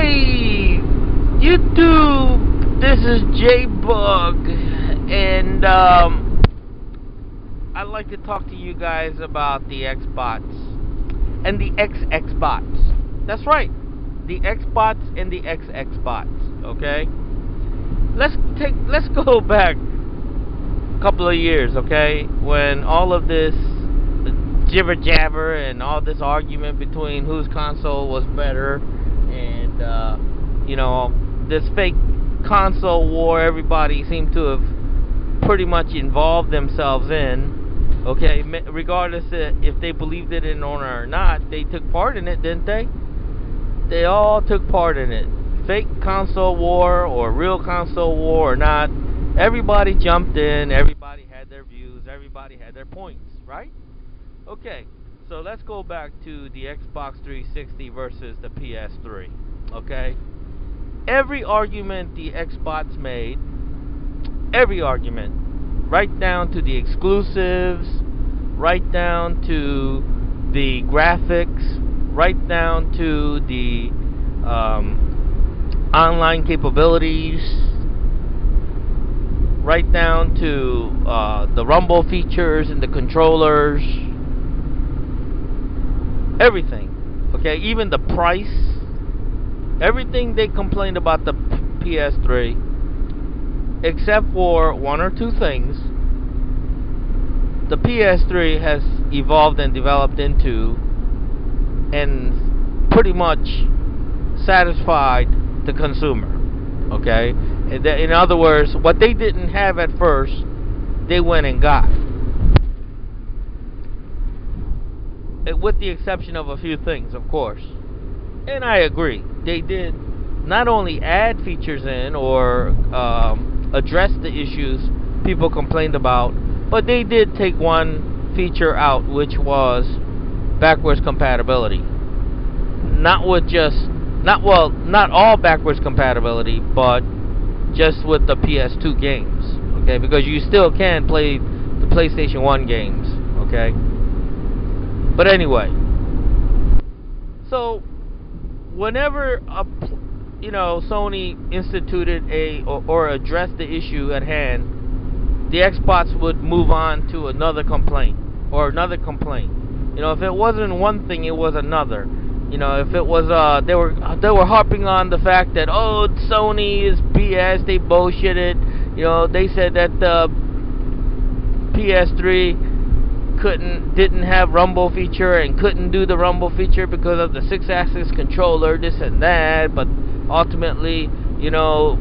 Hey, YouTube, this is J-Bug, and I'd like to talk to you guys about the Xbots and the XXbots. That's right, the Xbots and the XXbots. Okay, let's go back a couple of years. Okay, when all of this jibber jabber and all this argument between whose console was better, and this fake console war everybody seemed to have pretty much involved themselves in. Okay, regardless if they believed it in or not, they took part in it, didn't they? They all took part in it. Fake console war or real console war or not, everybody jumped in, everybody had their views, everybody had their points, right? Okay, so let's go back to the Xbox 360 versus the PS3. Okay, every argument the Xbox made, every argument, right down to the exclusives, right down to the graphics, right down to the online capabilities, right down to the rumble features and the controllers. Everything, okay, even the price, everything they complained about the PS3, except for one or two things, the PS3 has evolved and developed into and pretty much satisfied the consumer, okay? In other words, what they didn't have at first, they went and got. With the exception of a few things, of course. And I agree. They did not only add features in or address the issues people complained about, but they did take one feature out, which was backwards compatibility. Not all backwards compatibility, but just with the PS2 games. Okay, because you still can play the PlayStation 1 games. Okay. But anyway, so whenever Sony instituted or addressed the issue at hand, the Xbox would move on to another complaint or another complaint. If it wasn't one thing, it was another. If it was they were harping on the fact that Sony is BS, they bullshitted. They said that the PS3 didn't have rumble feature and couldn't do the rumble feature because of the 6-axis controller, this and that, but ultimately,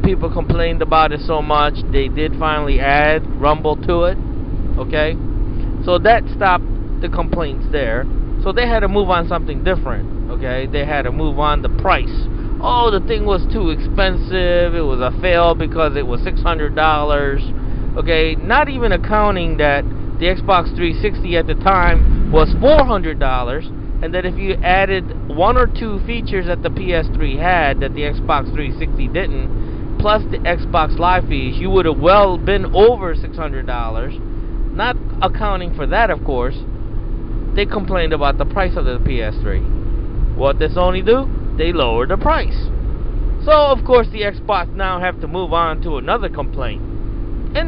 people complained about it so much, they did finally add rumble to it, okay? So that stopped the complaints there, so they had to move on something different, okay? They had to move on the price. The thing was too expensive, it was a fail because it was $600, okay? Not even accounting that the Xbox 360 at the time was $400, and that if you added one or two features that the PS3 had that the Xbox 360 didn't, plus the Xbox Live fees, you would have well been over $600. Not accounting for that, of course, they complained about the price of the PS3. What did Sony do? They lowered the price. So, of course, the Xbox now have to move on to another complaint. And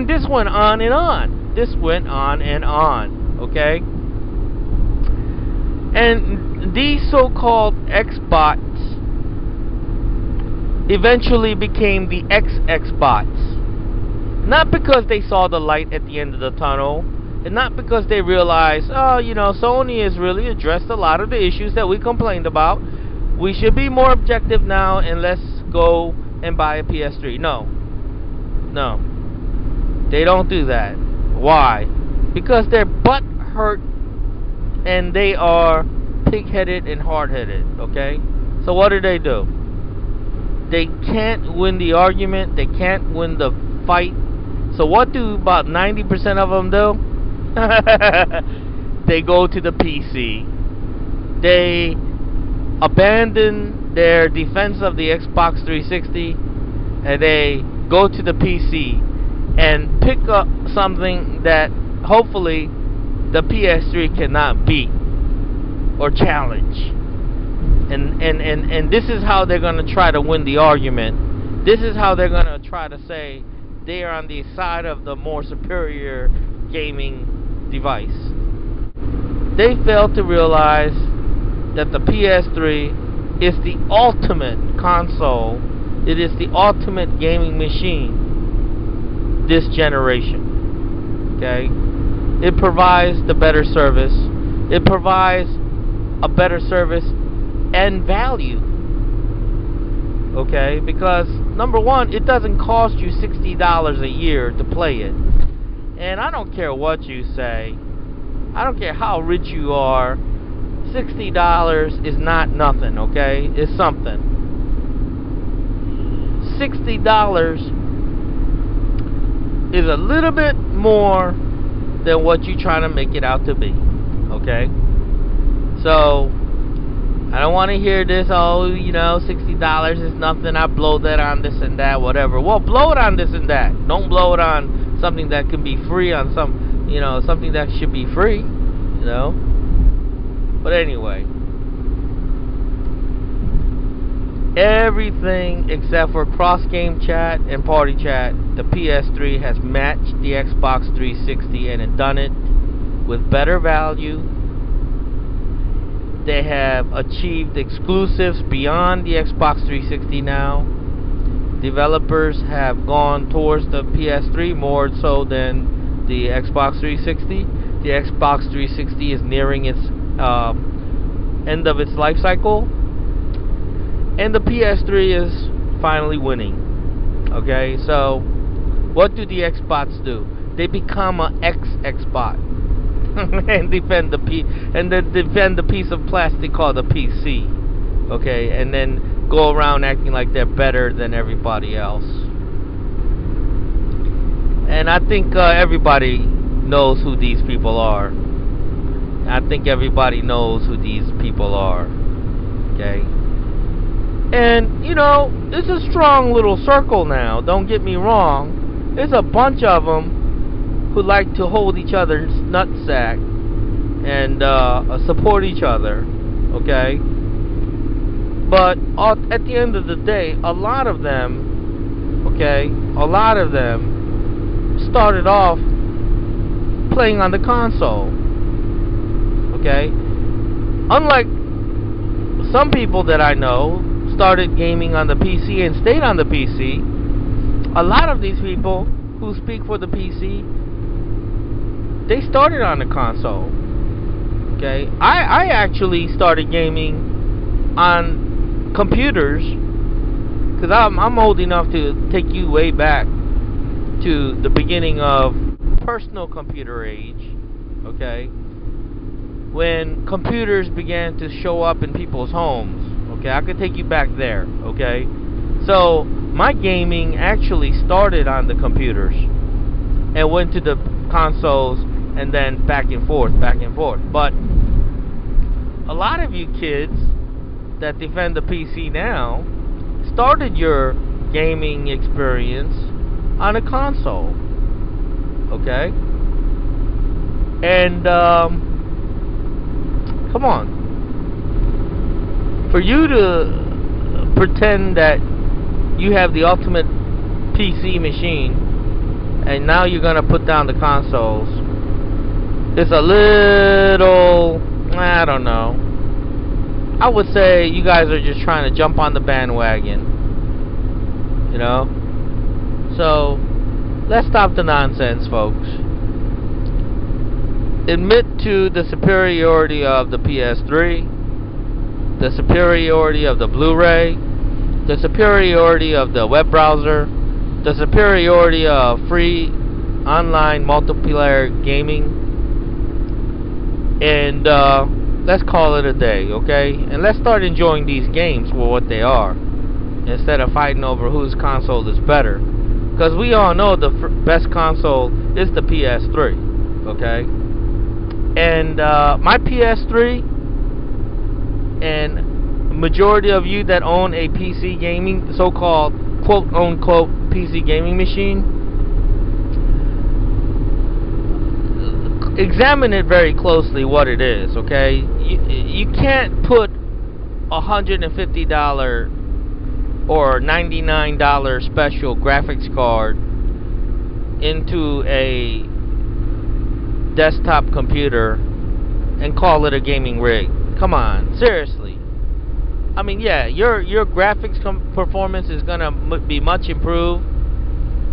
this went on and on. This went on and on, okay? And these so-called Xbots eventually became the XXbots. Not because they saw the light at the end of the tunnel, and not because they realized, Sony has really addressed a lot of the issues that we complained about. We should be more objective now, and let's go and buy a PS3. No. They don't do that. Why? Because they're butt hurt and they are pig-headed and hard-headed, okay? So what do? They can't win the argument, they can't win the fight. So what do about 90% of them do? They go to the PC. They abandon their defense of the Xbox 360 and they go to the PC and pick up something that hopefully the PS3 cannot beat or challenge. And this is how they're going to try to win the argument. This is how they're going to try to say they are on the side of the more superior gaming device. They fail to realize that the PS3 is the ultimate console. It is the ultimate gaming machine this generation. Okay? It provides the better service. It provides a better service and value. Okay? Because number one, it doesn't cost you $60 a year to play it. And I don't care what you say. I don't care how rich you are. $60 is not nothing, okay? It's something. $60 is a little bit more than what you're trying to make it out to be, okay? So, I don't want to hear this, oh, you know, $60 is nothing, I blow that on this and that, whatever. Well, blow it on this and that. Don't blow it on something that can be free, on some, you know, something that should be free, you know? But anyway, everything except for cross-game chat and party chat, the PS3 has matched the Xbox 360 and it done it with better value. They have achieved exclusives beyond the Xbox 360 now. Developers have gone towards the PS3 more so than the Xbox 360. The Xbox 360 is nearing its end of its life cycle, and the PS3 is finally winning. Okay, so what do the Xbots do? They become an Xbox and defend the piece of plastic called the PC. Okay, and then go around acting like they're better than everybody else. And I think everybody knows who these people are. I think everybody knows who these people are. Okay? And, you know, it's a strong little circle now. Don't get me wrong. There's a bunch of them who like to hold each other's nutsack and support each other. Okay? But at the end of the day, a lot of them, okay, started off playing on the console. Okay? Unlike some people that I know started gaming on the PC and stayed on the PC, a lot of these people who speak for the PC, they started on the console. Okay? I actually started gaming on computers because I'm old enough to take you way back to the beginning of personal computer age. Okay? When computers began to show up in people's homes. Okay, I could take you back there. Okay, so my gaming actually started on the computers and went to the consoles and then back and forth. But a lot of you kids that defend the PC now started your gaming experience on a console. Okay, and come on. For you to pretend that you have the ultimate PC machine and now you're going to put down the consoles, it's a little, I don't know. I would say you guys are just trying to jump on the bandwagon. You know? So, let's stop the nonsense, folks. Admit to the superiority of the PS3, the superiority of the Blu-ray, the superiority of the web browser, the superiority of free online multiplayer gaming, and let's call it a day, okay? And let's start enjoying these games for what they are, instead of fighting over whose console is better. Because we all know the best console is the PS3, okay? And my PS3, and majority of you that own a PC gaming, so-called quote-unquote PC gaming machine, examine it very closely what it is, okay? You can't put $150 or $99 special graphics card into a desktop computer and call it a gaming rig. Come on, seriously. I mean, yeah, your graphics performance is gonna be much improved.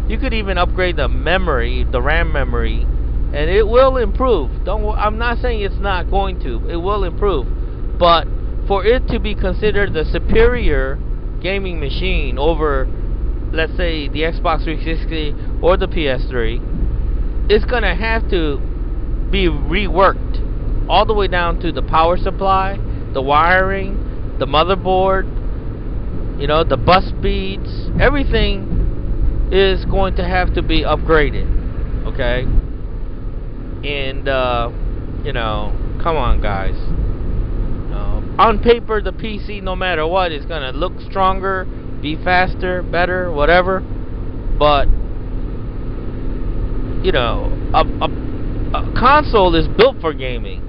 You could even upgrade the memory, the RAM memory, and it will improve. I'm not saying it's not going to. It will improve, but for it to be considered the superior gaming machine over, let's say, the Xbox 360 or the PS3, it's gonna have to be reworked all the way down to the power supply, the wiring, the motherboard, you know, the bus speeds. Everything is going to have to be upgraded, okay? And you know, come on, guys. On paper, the PC, no matter what, is gonna look stronger, be faster, better, whatever. But you know, a console is built for gaming,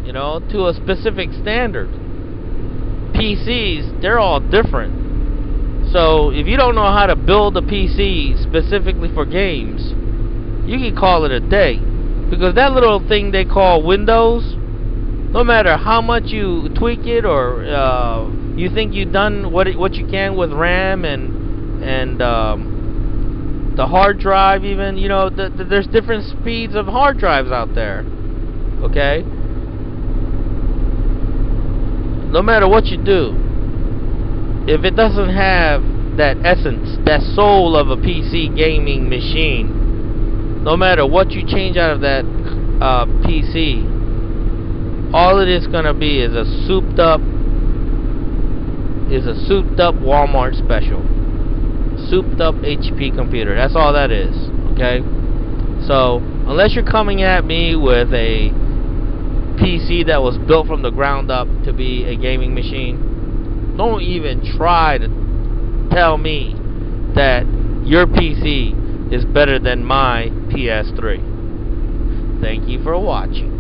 you know, to a specific standard. PCs, they're all different. So if you don't know how to build a PC specifically for games, you can call it a day. Because that little thing they call Windows, no matter how much you tweak it or you think you've done what you can with RAM and the hard drive, even, you know, there's different speeds of hard drives out there. Okay? No matter what you do, if it doesn't have that essence, that soul of a PC gaming machine, no matter what you change out of that PC, all it is gonna be is a souped up Walmart special, souped up HP computer. That's all that is. Okay? So unless you're coming at me with a PC that was built from the ground up to be a gaming machine, don't even try to tell me that your PC is better than my PS3. Thank you for watching.